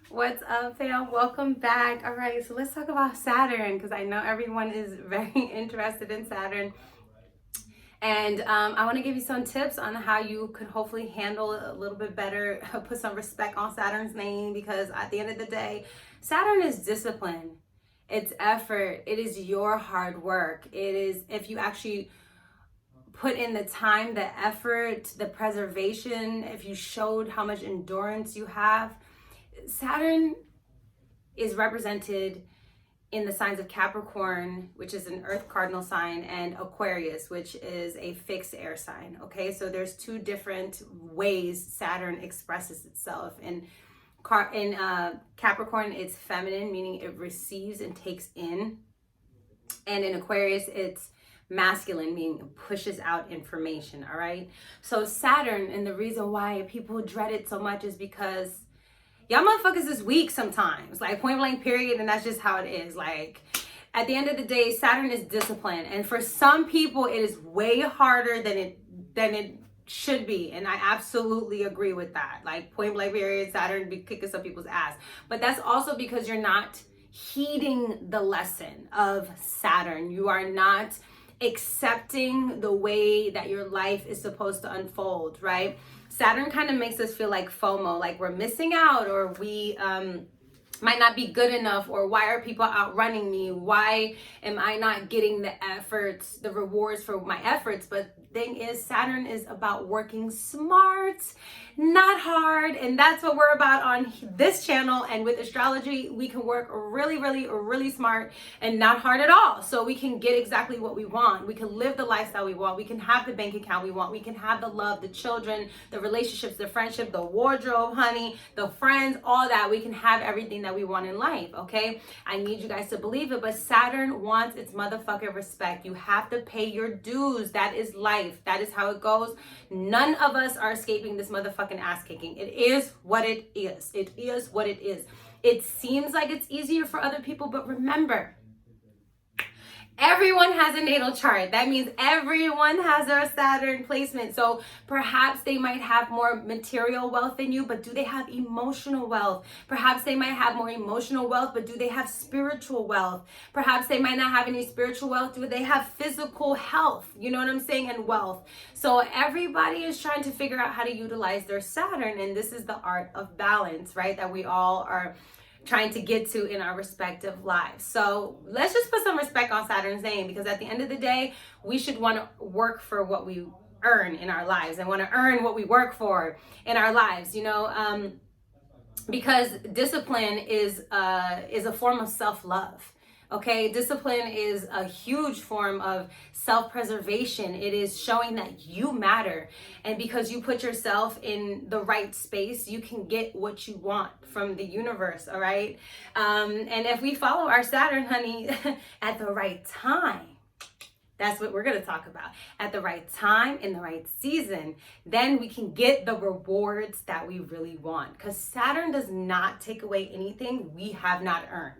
What's up, fam? Welcome back. All right, so let's talk about Saturn because I know everyone is very interested in Saturn. And I want to give you some tips on how you could hopefully handle it a little bit better, put some respect on Saturn's name, because at the end of the day, Saturn is discipline. It's effort. It is your hard work. It is if you actually put in the time, the effort, the preservation, if you showed how much endurance you have. Saturn is represented in the signs of Capricorn, which is an earth cardinal sign, and Aquarius, which is a fixed air sign. Okay, so there's two different ways Saturn expresses itself. In Capricorn, it's feminine, meaning it receives and takes in. And in Aquarius, it's masculine, meaning it pushes out information. All right, so Saturn, and the reason why people dread it so much is because y'all motherfuckers is weak sometimes, like point blank period, and that's just how it is. Like at the end of the day, Saturn is discipline, and for some people it is way harder than it should be, and I absolutely agree with that. Like point blank period, Saturn be kicking some people's ass, but that's also because you're not heeding the lesson of Saturn. You are not accepting the way that your life is supposed to unfold, right? Saturn kind of makes us feel like FOMO, like we're missing out, or we might not be good enough, or why are people outrunning me? Why am I not getting the efforts, the rewards for my efforts? But the thing is, Saturn is about working smart, not hard. And that's what we're about on this channel. And with astrology, we can work really smart and not hard at all. So we can get exactly what we want. We can live the lifestyle we want. We can have the bank account we want. We can have the love, the children, the relationships, the friendship, the wardrobe, honey, the friends, all that. We can have everything that we want in life, okay? I need you guys to believe it, but Saturn wants its motherfucking respect. You have to pay your dues. That is life. That is how it goes. None of us are escaping this motherfucking ass kicking. It is what it is. It is what it is. It seems like it's easier for other people, but remember, everyone has a natal chart. That means everyone has their Saturn placement. So perhaps they might have more material wealth than you, but do they have emotional wealth? Perhaps they might have more emotional wealth, but do they have spiritual wealth? Perhaps they might not have any spiritual wealth. Do they have physical health? You know what I'm saying? And wealth. So everybody is trying to figure out how to utilize their Saturn. And this is the art of balance, right? That we all are trying to get to in our respective lives. So let's just put some respect on Saturn's name, because at the end of the day, we should want to work for what we earn in our lives and want to earn what we work for in our lives, you know, because discipline is a form of self-love. Okay, discipline is a huge form of self-preservation. It is showing that you matter. And because you put yourself in the right space, you can get what you want from the universe, all right? And if we follow our Saturn, honey, at the right time, that's what we're going to talk about. At the right time, in the right season, then we can get the rewards that we really want. Because Saturn does not take away anything we have not earned.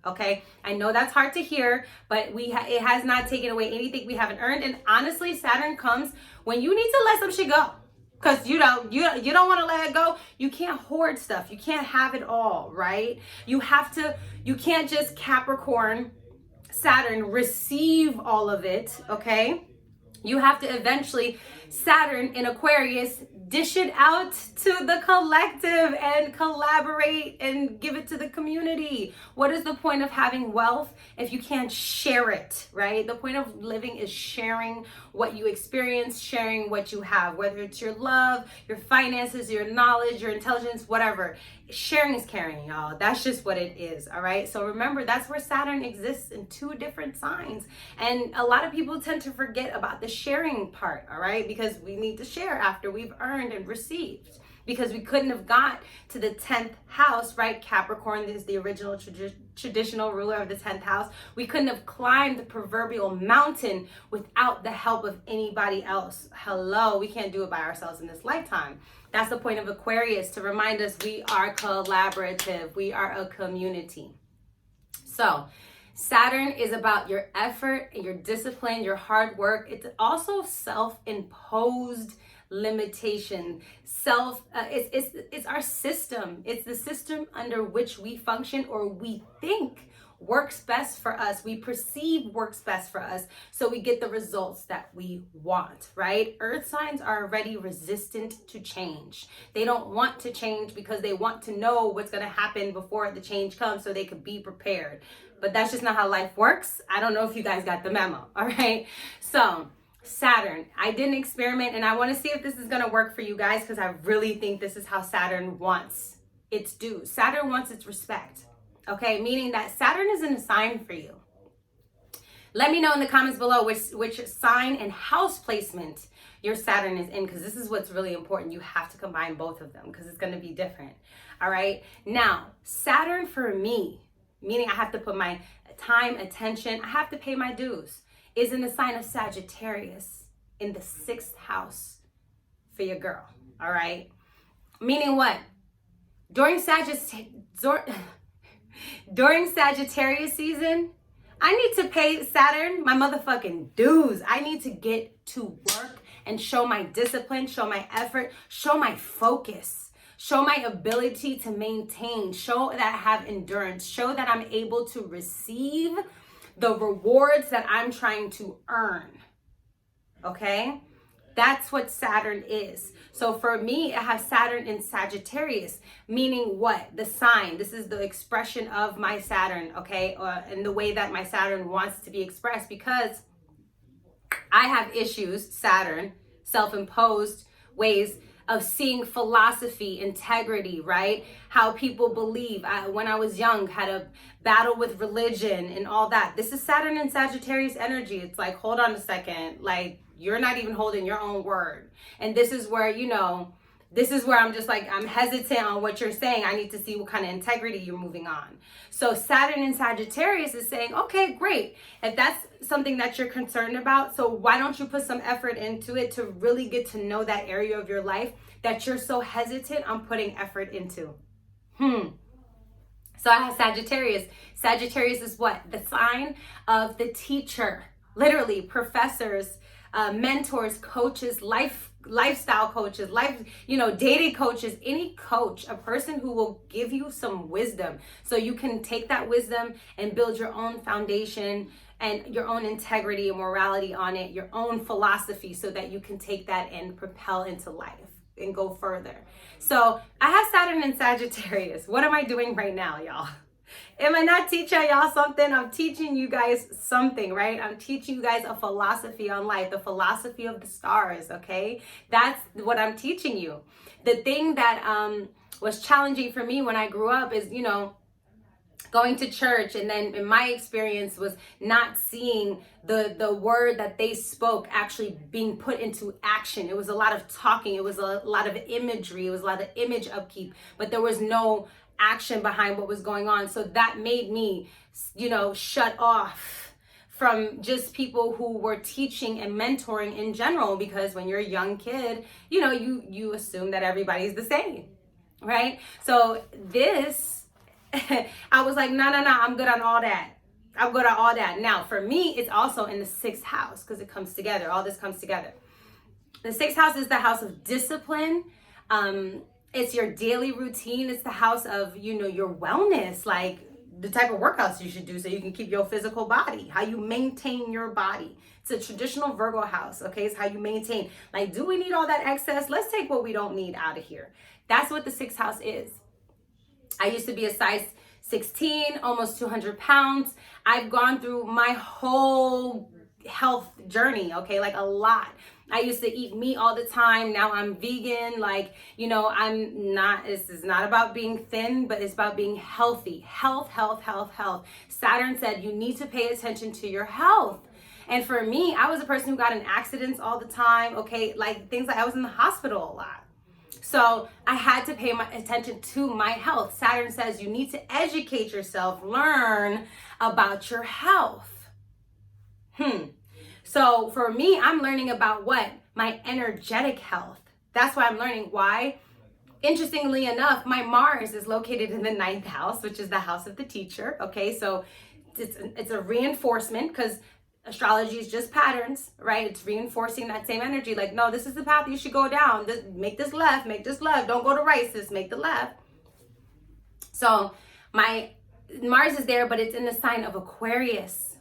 Okay, I know that's hard to hear, but it has not taken away anything we haven't earned. And honestly, Saturn comes when you need to let some shit go, because you don't want to let it go. You can't hoard stuff. You can't have it all, right? You can't just Capricorn Saturn receive all of it. Okay, you have to eventually, Saturn in Aquarius, dish it out to the collective and collaborate and give it to the community. What is the point of having wealth if you can't share it, right? The point of living is sharing what you experience, sharing what you have, whether it's your love, your finances, your knowledge, your intelligence, whatever. Sharing is caring, y'all. That's just what it is, all right? So remember, that's where Saturn exists in two different signs. And a lot of people tend to forget about the sharing part, all right? Because we need to share after we've earned and received. Because we couldn't have got to the 10th house, right? Capricorn is the original traditional ruler of the 10th house. We couldn't have climbed the proverbial mountain without the help of anybody else. Hello, we can't do it by ourselves in this lifetime. That's the point of Aquarius, to remind us we are collaborative. We are a community. So Saturn is about your effort, your discipline, your hard work. It's also self-imposed limitation, it's our system. It's the system under which we function, or we think works best for us. We perceive works best for us, so we get the results that we want, right? Earth signs are already resistant to change. They don't want to change because they want to know what's going to happen before the change comes so they could be prepared. But that's just not how life works. I don't know if you guys got the memo, all right? So Saturn, I did an experiment, and I want to see if this is going to work for you guys, because I really think this is how Saturn wants its due. Saturn wants its respect. Okay, meaning that Saturn isn't a sign for you. Let me know in the comments below which sign and house placement your Saturn is in, because this is what's really important. You have to combine both of them because it's going to be different. All right, now Saturn for me, meaning I have to put my time, attention, I have to pay my dues, is in the sign of Sagittarius in the 6th house for your girl. All right, meaning what? During Sagittarius season, I need to pay Saturn my motherfucking dues. I need to get to work and show my discipline, show my effort, show my focus, show my ability to maintain, show that I have endurance, show that I'm able to receive the rewards that I'm trying to earn. Okay? That's what Saturn is. So for me, I have Saturn in Sagittarius, meaning what? The sign. This is the expression of my Saturn, okay? And the way that my Saturn wants to be expressed, because I have issues, Saturn, self-imposed ways of seeing philosophy, integrity, right? How people believe. When I was young, had a battle with religion and all that. This is Saturn and Sagittarius energy. It's like, hold on a second, like, you're not even holding your own word. And this is where, this is where I'm just like, I'm hesitant on what you're saying. I need to see what kind of integrity you're moving on. So Saturn in Sagittarius is saying, okay, great. If that's something that you're concerned about, so why don't you put some effort into it to really get to know that area of your life that you're so hesitant on putting effort into? So I have Sagittarius. Sagittarius is what? The sign of the teacher. Literally, professors, mentors, coaches, lifestyle coaches, dating coaches, any coach, a person who will give you some wisdom so you can take that wisdom and build your own foundation and your own integrity and morality on it, your own philosophy, so that you can take that and propel into life and go further. So I have Saturn in Sagittarius. What am I doing right now, y'all? Am I not teaching y'all something? I'm teaching you guys something, right? I'm teaching you guys a philosophy on life, the philosophy of the stars, okay? That's what I'm teaching you. The thing that was challenging for me when I grew up is, going to church, and then in my experience was not seeing the word that they spoke actually being put into action. It was a lot of talking. It was a lot of imagery. It was a lot of image upkeep, but there was no action behind what was going on. So that made me, shut off from just people who were teaching and mentoring in general, because when you're a young kid, you assume that everybody's the same, right? So this, I was like, no, I'm good on all that. I'm good on all that. Now, for me, it's also in the 6th house, because it comes together. All this comes together. The 6th house is the house of discipline. It's your daily routine. It's the house of, your wellness, like the type of workouts you should do so you can keep your physical body, how you maintain your body. It's a traditional Virgo house, okay? It's how you maintain. Like, do we need all that excess? Let's take what we don't need out of here. That's what the 6th house is. I used to be a size 16, almost 200 pounds. I've gone through my whole health journey, okay? Like a lot. I used to eat meat all the time. Now I'm vegan. This is not about being thin, but it's about being healthy. Health. Saturn said you need to pay attention to your health. And for me, I was a person who got in accidents all the time, okay? Like things like I was in the hospital a lot. So I had to pay my attention to my health. Saturn says you need to educate yourself, learn about your health. So for me, I'm learning about what? My energetic health. That's why I'm learning. Why? Interestingly enough, my Mars is located in the 9th house, which is the house of the teacher. Okay, so it's a reinforcement, because astrology is just patterns, right? It's reinforcing that same energy. Like, no, this is the path you should go down. Make this left, make this left. Don't go to right, sis, make the left. So my Mars is there, but it's in the sign of Aquarius.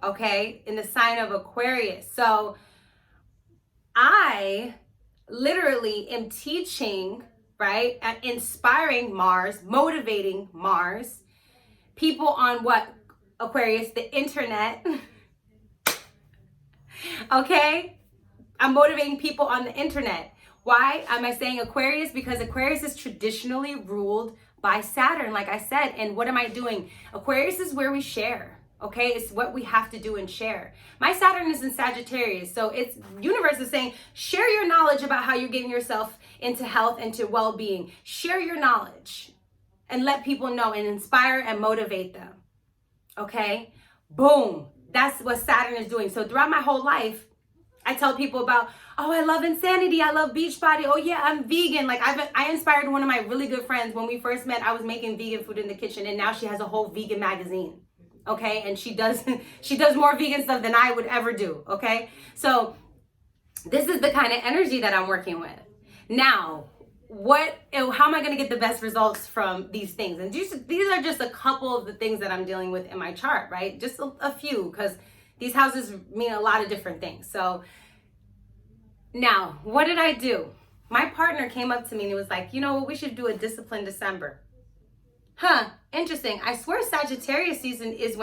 Okay? In the sign of Aquarius. So I literally am teaching, right? And inspiring Mars, motivating Mars, people on what? Aquarius, the internet. Okay? I'm motivating people on the internet. Why am I saying Aquarius? Because Aquarius is traditionally ruled by Saturn, like I said. And what am I doing? Aquarius is where we share. Okay, it's what we have to do and share. My Saturn is in Sagittarius, so it's universe is saying, share your knowledge about how you're getting yourself into health and to well-being. Share your knowledge and let people know and inspire and motivate them. Okay, boom. That's what Saturn is doing. So throughout my whole life, I tell people about, oh, I love insanity. I love Beachbody. Oh yeah, I'm vegan. Like I inspired one of my really good friends when we first met. I was making vegan food in the kitchen, and now she has a whole vegan magazine. Okay, and she does more vegan stuff than I would ever do. Okay, so this is the kind of energy that I'm working with. Now, how am I going to get the best results from these things? And these are just a couple of the things that I'm dealing with in my chart, right? Just a few, because these houses mean a lot of different things. So now, what did I do? My partner came up to me and he was like, you know what, we should do a disciplined December. Huh, interesting. I swear Sagittarius season is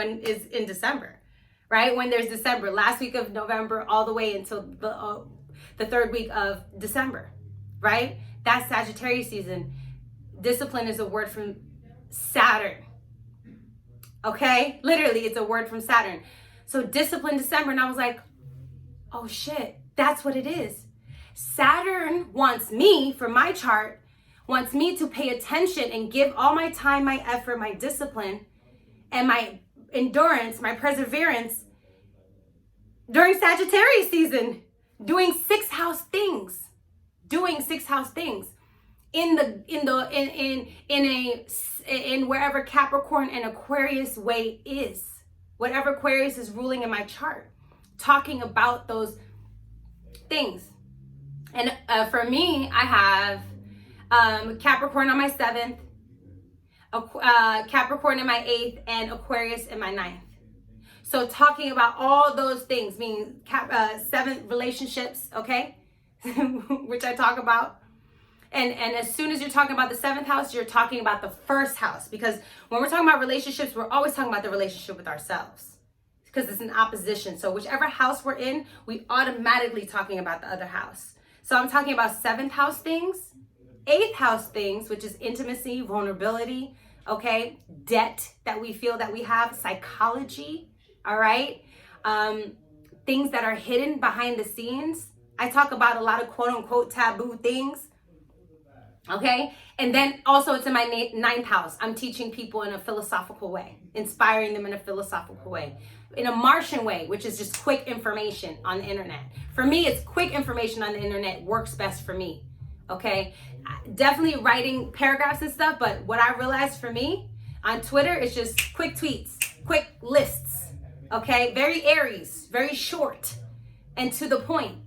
in December, right? When there's December, last week of November all the way until the third week of December, right? That's Sagittarius season. Discipline is a word from Saturn. Okay? Literally, it's a word from Saturn. So discipline December, and I was like, oh shit, that's what it is. Saturn wants me, for my chart, wants me to pay attention and give all my time, my effort, my discipline, and my endurance, my perseverance during Sagittarius season, doing sixth house things in wherever Capricorn and Aquarius way is, whatever Aquarius is ruling in my chart, talking about those things. And for me, I have Capricorn on my 7th, Capricorn in my 8th, and Aquarius in my 9th. So talking about all those things, meaning 7th relationships, okay, which I talk about. And as soon as you're talking about the 7th house, you're talking about the 1st house. Because when we're talking about relationships, we're always talking about the relationship with ourselves. Because it's an opposition. So whichever house we're in, we automatically talking about the other house. So I'm talking about 7th house things, 8th house things, which is intimacy, vulnerability, okay, debt that we feel that we have, psychology, all right, things that are hidden behind the scenes. I talk about a lot of quote unquote taboo things, okay, and then also it's in my 9th house. I'm teaching people in a philosophical way, inspiring them in a philosophical way, in a Martian way, which is just quick information on the internet. For me, it's quick information on the internet works best for me. Okay, definitely writing paragraphs and stuff, but what I realized for me on Twitter is just quick tweets, quick lists, okay, very Aries, very short and to the point.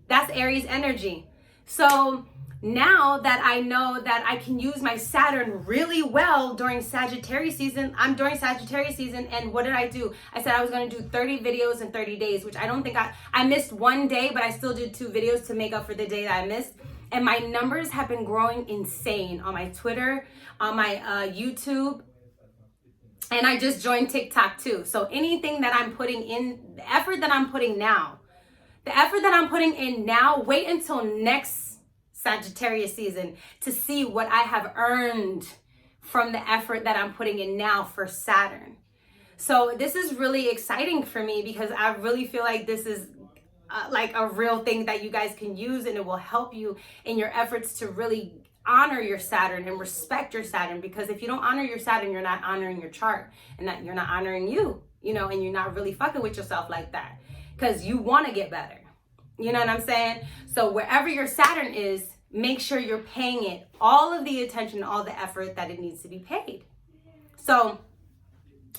That's Aries energy. So now that I know that I can use my Saturn really well during Sagittarius season, I'm during Sagittarius season, and what did I do? I said I was going to do 30 videos in 30 days, which I don't think I missed one day, but I still did 2 videos to make up for the day that I missed. And my numbers have been growing insane on my Twitter, on my YouTube, and I just joined TikTok too. So anything that I'm putting in, the effort that I'm putting in now, wait until next Sagittarius season to see what I have earned from the effort that I'm putting in now for Saturn. So this is really exciting for me because I really feel like this is like a real thing that you guys can use, and it will help you in your efforts to really honor your Saturn and respect your Saturn. Because if you don't honor your Saturn, you're not honoring your chart, and that you're not honoring you, and you're not really fucking with yourself like that because you want to get better. You know what I'm saying? So wherever your Saturn is, make sure you're paying it all of the attention, all the effort that it needs to be paid. So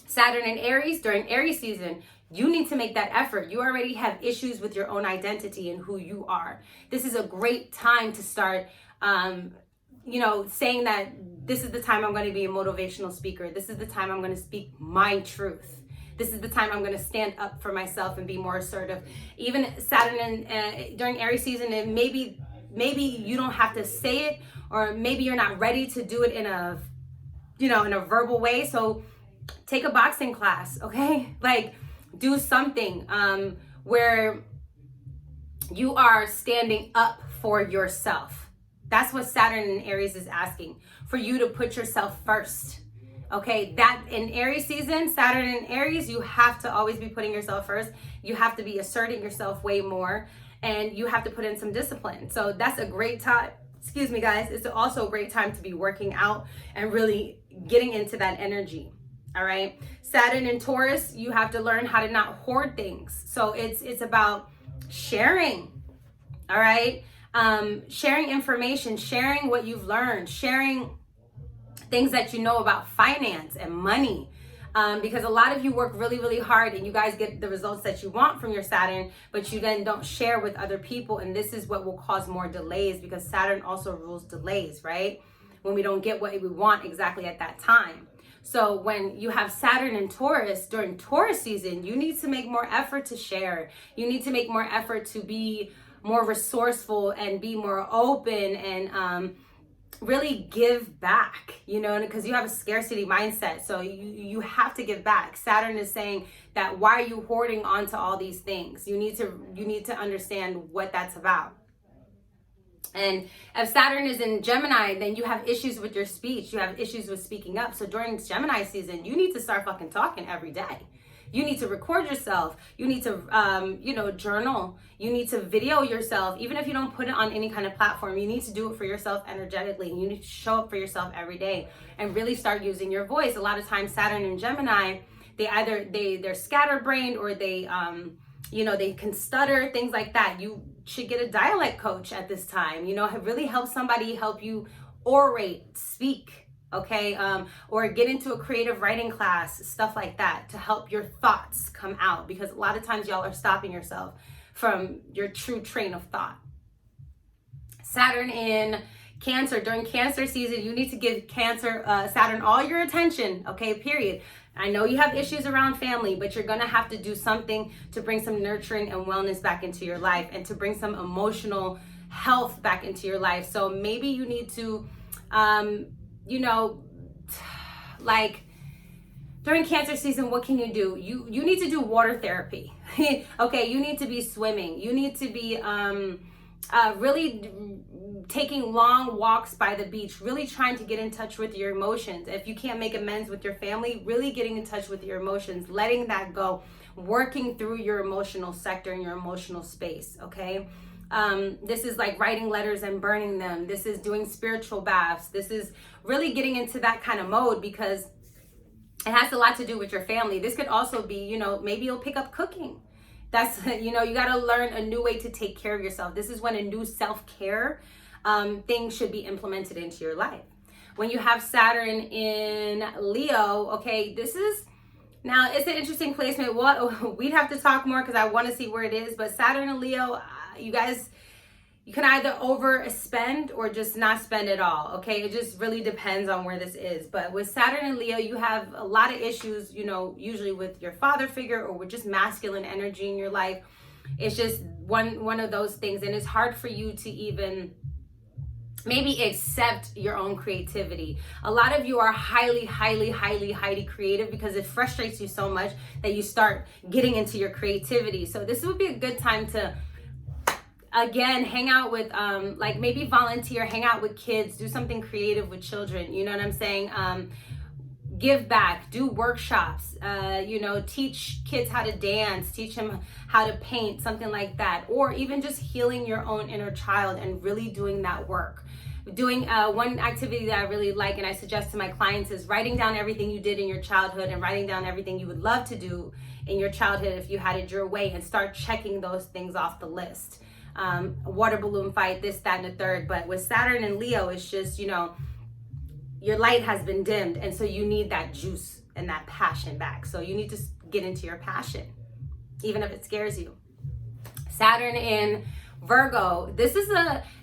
Saturn and Aries, during Aries season, You need to make that effort. You already have issues with your own identity and who you are. This is a great time to start, saying that this is the time I'm going to be a motivational speaker. This is the time I'm going to speak my truth. This is the time I'm going to stand up for myself and be more assertive. Even Saturn and during Aries season, and maybe you don't have to say it, or maybe you're not ready to do it in a verbal way. So take a boxing class, okay? Like, do something where you are standing up for yourself. That's what Saturn and Aries is asking, for you to put yourself first. Okay, that in Aries season, Saturn and Aries, you have to always be putting yourself first. You have to be asserting yourself way more, and you have to put in some discipline. So that's a great time. Excuse me, guys. It's also a great time to be working out and really getting into that energy. All right. Saturn and Taurus, you have to learn how to not hoard things. So it's about sharing. All right. Sharing information, sharing what you've learned, sharing things that you know about finance and money, because a lot of you work really, really hard and you guys get the results that you want from your Saturn, but you then don't share with other people. And this is what will cause more delays, because Saturn also rules delays, right? When we don't get what we want exactly at that time. So when you have Saturn and Taurus during Taurus season, you need to make more effort to share. You need to make more effort to be more resourceful and be more open and, really give back, because you have a scarcity mindset. So you have to give back. Saturn is saying that, why are you hoarding onto all these things? You need to understand what that's about. And if Saturn is in Gemini, then you have issues with your speech. You have issues with speaking up. So during Gemini season, you need to start fucking talking every day. You need to record yourself. You need to, journal. You need to video yourself. Even if you don't put it on any kind of platform, you need to do it for yourself energetically. You need to show up for yourself every day and really start using your voice. A lot of times Saturn and Gemini, they're scatterbrained, or they can stutter, things like that. You should get a dialect coach at this time. Really help you orate, speak. Okay, or get into a creative writing class, stuff like that, to help your thoughts come out, because a lot of times y'all are stopping yourself from your true train of thought. Saturn in Cancer, during Cancer season, you need to give Saturn all your attention, okay, period. I know you have issues around family, but you're gonna have to do something to bring some nurturing and wellness back into your life, and to bring some emotional health back into your life. So maybe you need to like during Cancer season, what can you do? You need to do water therapy. Okay, you need to be swimming. You need to be really taking long walks by the beach, really trying to get in touch with your emotions. If you can't make amends with your family, really getting in touch with your emotions, letting that go, working through your emotional sector and your emotional space, okay? This is like writing letters and burning them. This is doing spiritual baths. This is really getting into that kind of mode, because it has a lot to do with your family. This could also be, maybe you'll pick up cooking. That's, you got to learn a new way to take care of yourself. This is when a new self-care thing should be implemented into your life. When you have Saturn in Leo, okay, now it's an interesting placement. We'd have to talk more, because I want to see where it is. But Saturn and Leo, you guys, you can either overspend or just not spend at all, okay? It just really depends on where this is. But with Saturn and Leo, you have a lot of issues, usually with your father figure, or with just masculine energy in your life. It's just one of those things. And it's hard for you to even maybe accept your own creativity. A lot of you are highly, highly, highly, highly creative, because it frustrates you so much that you start getting into your creativity. So this would be a good time to, again, hang out with, maybe volunteer, hang out with kids, do something creative with children. You know what I'm saying? Give back, do workshops, teach kids how to dance, teach them how to paint, something like that. Or even just healing your own inner child and really doing that work. Doing one activity that I really like and I suggest to my clients is writing down everything you did in your childhood, and writing down everything you would love to do in your childhood if you had it your way, and start checking those things off the list. Water balloon fight, this, that, and the third. But with Saturn and Leo, it's just, your light has been dimmed, and so you need that juice and that passion back. So you need to get into your passion. even if it scares you. Saturn in Virgo.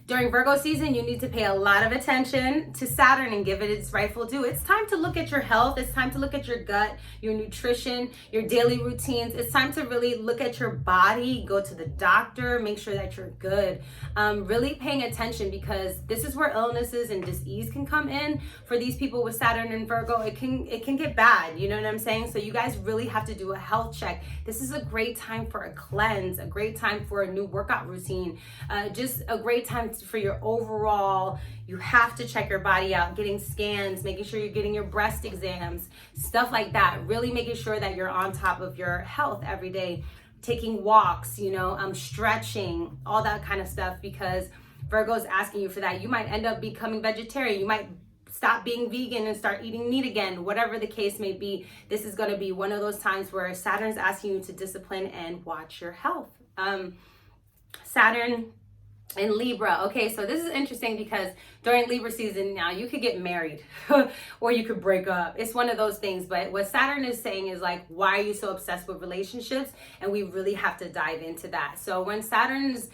During Virgo season, you need to pay a lot of attention to Saturn and give it its rightful due. It's time to look at your health. It's time to look at your gut, your nutrition, your daily routines. It's time to really look at your body, go to the doctor, make sure that you're good. Really paying attention, because this is where illnesses and disease can come in. For these people with Saturn and Virgo, it can get bad. You know what I'm saying? So you guys really have to do a health check. This is a great time for a cleanse, a great time for a new workout routine, just a great time for your overall. You have to check your body out, getting scans, making sure you're getting your breast exams, stuff like that. Really making sure that you're on top of your health every day, taking walks, stretching, all that kind of stuff, because Virgo's asking you for that. You might end up becoming vegetarian. You might stop being vegan and start eating meat again, whatever the case may be. This is going to be one of those times where Saturn's asking you to discipline and watch your health. Saturn in Libra. Okay, so this is interesting, because during Libra season now you could get married or you could break up. It's one of those things. But what Saturn is saying is like, why are you so obsessed with relationships? And we really have to dive into that. So when Saturn's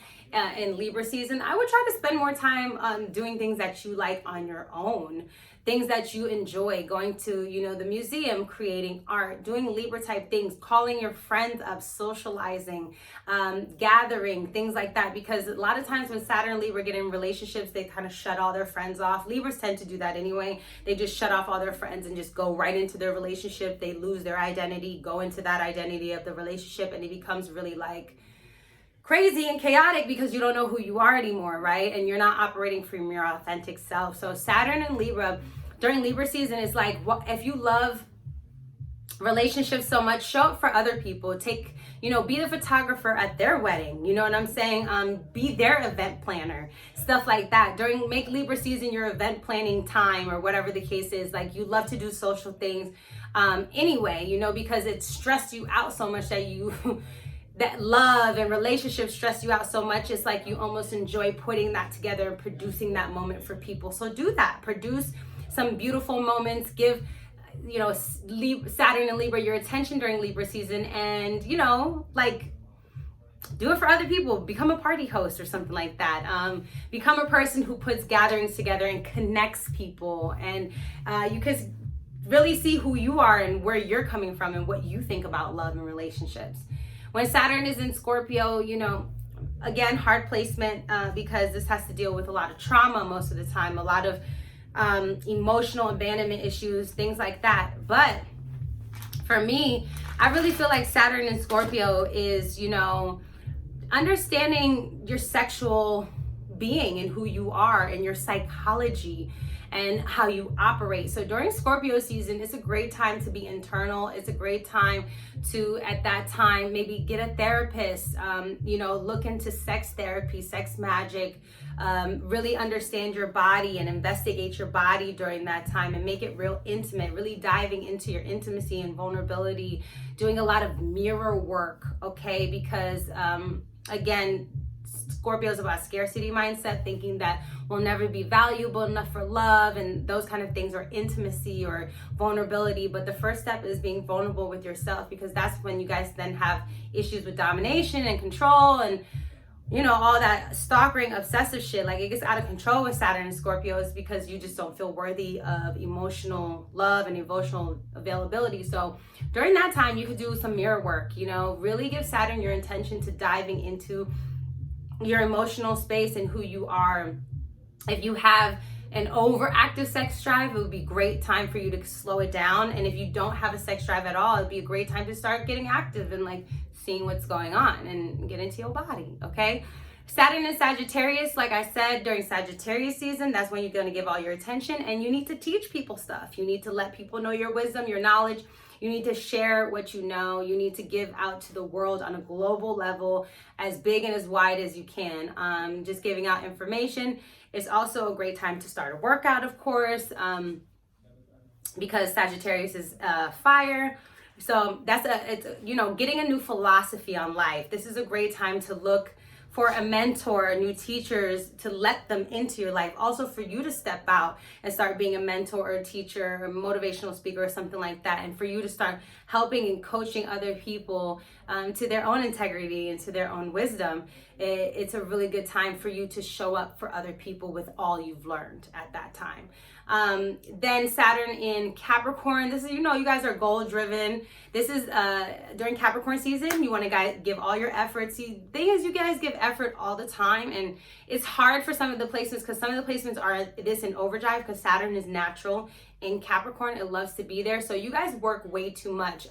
in Libra season, I would try to spend more time doing things that you like on your own, things that you enjoy, going to, the museum, creating art, doing Libra type things, calling your friends up, socializing, gathering, things like that. Because a lot of times when Saturn and Libra get in relationships, they kind of shut all their friends off. Libras tend to do that anyway. They just shut off all their friends and just go right into their relationship. They lose their identity, go into that identity of the relationship, and it becomes really like crazy and chaotic, because you don't know who you are anymore, right? And you're not operating from your authentic self. So Saturn and Libra during Libra season is like, if you love relationships so much, show up for other people. Be the photographer at their wedding. You know what I'm saying? Be their event planner, stuff like that. Make Libra season your event planning time, or whatever the case is. Like, you love to do social things anyway, because it stressed you out so much that love and relationships stress you out so much. It's like you almost enjoy putting that together and producing that moment for people. So do that. Produce some beautiful moments. Give, Saturn and Libra your attention during Libra season, and, do it for other people. Become a party host or something like that. Become a person who puts gatherings together and connects people. And you can really see who you are and where you're coming from and what you think about love and relationships. When Saturn is in Scorpio, again, hard placement, because this has to deal with a lot of trauma most of the time, a lot of emotional abandonment issues, things like that. But for me, I really feel like Saturn in Scorpio is, understanding your sexual being and who you are and your psychology and how you operate. So during Scorpio season, it's a great time to be internal. It's a great time to, at that time, maybe get a therapist, look into sex therapy, sex magic, really understand your body and investigate your body during that time and make it real intimate, really diving into your intimacy and vulnerability, doing a lot of mirror work, okay? Because, again, Scorpio is about scarcity mindset, thinking that we'll never be valuable enough for love and those kind of things, or intimacy or vulnerability. But the first step is being vulnerable with yourself, because that's when you guys then have issues with domination and control and, all that stalkering, obsessive shit. Like, it gets out of control with Saturn and Scorpio, is because you just don't feel worthy of emotional love and emotional availability. So during that time, you could do some mirror work, really give Saturn your intention to diving into your emotional space and who you are. If you have an overactive sex drive, it would be a great time for you to slow it down. And if you don't have a sex drive at all, it'd be a great time to start getting active and seeing what's going on and get into your body, okay? Saturn and Sagittarius, like I said, during Sagittarius season, that's when you're going to give all your attention, and you need to teach people stuff. You need to let people know your wisdom, your knowledge. You need to share what you know. You need to give out to the world on a global level, as big and as wide as you can. Just giving out information. It's also a great time to start a workout, of course, because Sagittarius is fire. So it's getting a new philosophy on life. This is a great time to look for a mentor, new teachers, to let them into your life. Also for you to step out and start being a mentor or a teacher or a motivational speaker or something like that. And for you to start helping and coaching other people to their own integrity and to their own wisdom, it's a really good time for you to show up for other people with all you've learned at that time. Then Saturn in Capricorn, this is, you know, you guys are goal driven. This is during Capricorn season, you want to give all your efforts. The thing is, you guys give effort all the time, and it's hard for some of the placements because some of the placements are this in overdrive because Saturn is natural in Capricorn. It loves to be there. So you guys work way too much.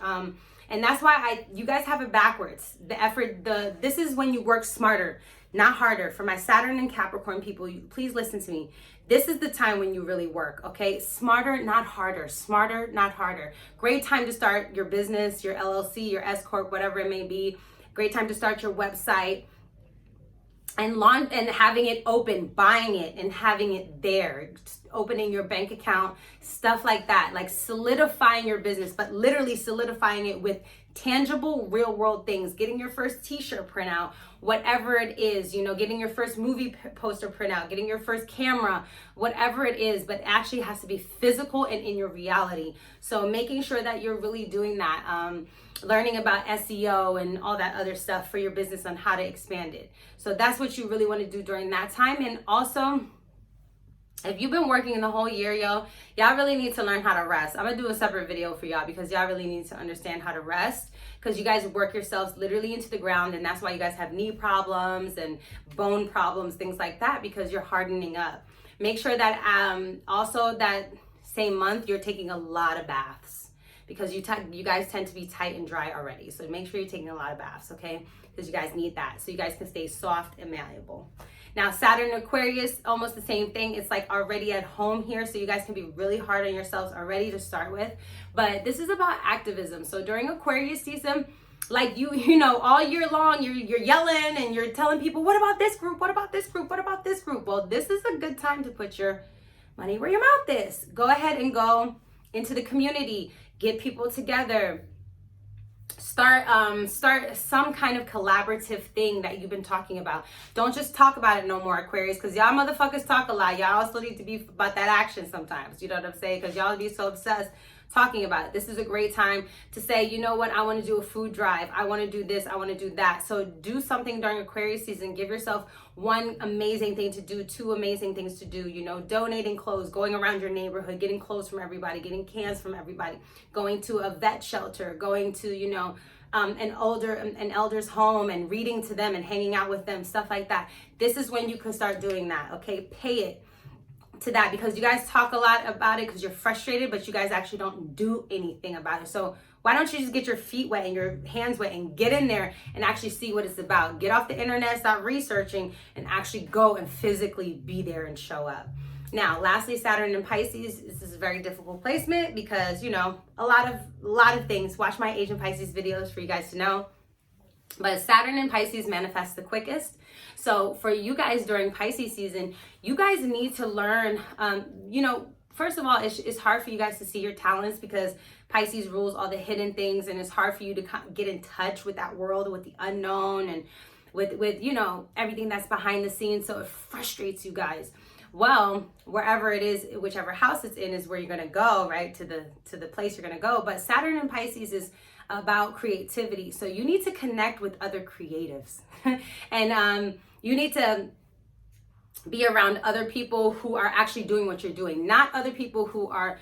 And that's why you guys have it backwards. The effort, this is when you work smarter, not harder. For my Saturn and Capricorn people, please listen to me. This is the time when you really work, okay? Smarter, not harder. Smarter, not harder. Great time to start your business, your LLC, your S Corp, whatever it may be. Great time to start your website and launch and having it open, buying it and having it there, opening your bank account, stuff like that, like solidifying your business, but literally solidifying it with tangible real world things, getting your first t-shirt printout, whatever it is, you know, getting your first movie poster printout, getting your first camera, whatever it is, but actually has to be physical and in your reality. So making sure that you're really doing that, learning about SEO and all that other stuff for your business on how to expand it. So that's what you really want to do during that time. And also, if you've been working the whole year, y'all really need to learn how to rest. I'm gonna do a separate video for y'all because y'all really need to understand how to rest, because you guys work yourselves literally into the ground, and that's why you guys have knee problems and bone problems, things like that, because you're hardening up. Make sure that also that same month you're taking a lot of baths, because you guys tend to be tight and dry already. So make sure you're taking a lot of baths, okay? Because you guys need that so you guys can stay soft and malleable. Now, Saturn Aquarius, almost the same thing. It's like already at home here, so you guys can be really hard on yourselves already to start with. But this is about activism. So during Aquarius season, like you know, all year long, you're yelling and you're telling people, what about this group? What about this group? What about this group? Well, this is a good time to put your money where your mouth is. Go ahead and go into the community, get people together. Start some kind of collaborative thing that you've been talking about. Don't just talk about it no more, Aquarius, because y'all motherfuckers talk a lot. Y'all also need to be about that action sometimes. You know what I'm saying? Because y'all be so obsessed talking about it. This is a great time to say, you know what, I want to do a food drive. I want to do this. I want to do that. So do something during Aquarius season. Give yourself one amazing thing to do, two amazing things to do, you know, donating clothes, going around your neighborhood, getting clothes from everybody, getting cans from everybody, going to a vet shelter, going to, you know, an elder's home and reading to them and hanging out with them, stuff like that. This is when you can start doing that, okay? Pay it to that, because you guys talk a lot about it because you're frustrated, but you guys actually don't do anything about it. So why don't you just get your feet wet and your hands wet and get in there and actually see what it's about? Get off the internet, stop researching, and actually go and physically be there and show up. Now, lastly, Saturn and Pisces. This is a very difficult placement because, you know, a lot of things. Watch my Asian Pisces videos for you guys to know. But Saturn and Pisces manifest the quickest. So for you guys during Pisces season, you guys need to learn, you know, first of all, it's hard for you guys to see your talents because Pisces rules all the hidden things, and it's hard for you to get in touch with that world, with the unknown, and with you know, everything that's behind the scenes. So it frustrates you guys. Well, wherever it is, whichever house it's in is where you're going to go, right? To the place you're going to go. But Saturn and Pisces is about creativity. So you need to connect with other creatives and you need to be around other people who are actually doing what you're doing, not other people who are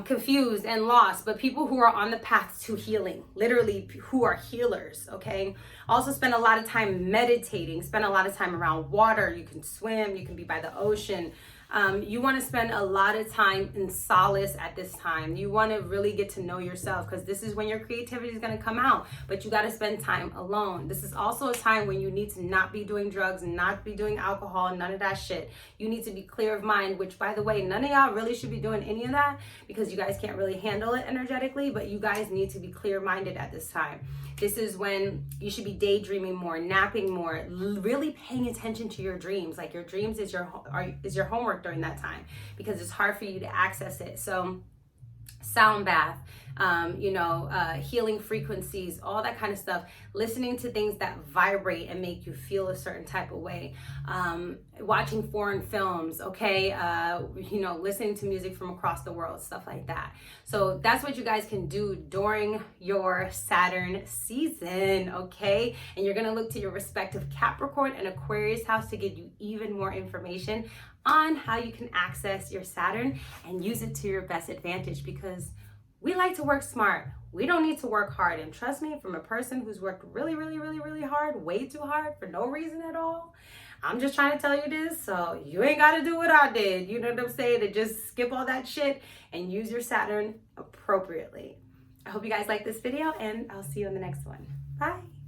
confused and lost, but people who are on the path to healing, literally who are healers, okay? Also spend a lot of time meditating, spend a lot of time around water. You can swim, you can be by the ocean. You want to spend a lot of time in solace at this time. You want to really get to know yourself, because this is when your creativity is going to come out, but you got to spend time alone. This is also a time when you need to not be doing drugs and not be doing alcohol, none of that shit. You need to be clear of mind, which, by the way, none of y'all really should be doing any of that because you guys can't really handle it energetically, but you guys need to be clear-minded at this time. This is when you should be daydreaming more, napping more, really paying attention to your dreams. Like, your dreams is your homework during that time, because it's hard for you to access it. So sound bath, healing frequencies, all that kind of stuff, listening to things that vibrate and make you feel a certain type of way, watching foreign films, okay, listening to music from across the world, stuff like that. So that's what you guys can do during your Saturn season, okay? And you're gonna look to your respective Capricorn and Aquarius house to give you even more information on how you can access your Saturn and use it to your best advantage, because we like to work smart. We don't need to work hard. And trust me, from a person who's worked really, really, really, really hard, way too hard for no reason at all, I'm just trying to tell you this, so you ain't got to do what I did. You know what I'm saying? To just skip all that shit and use your Saturn appropriately. I hope you guys like this video, and I'll see you in the next one. Bye.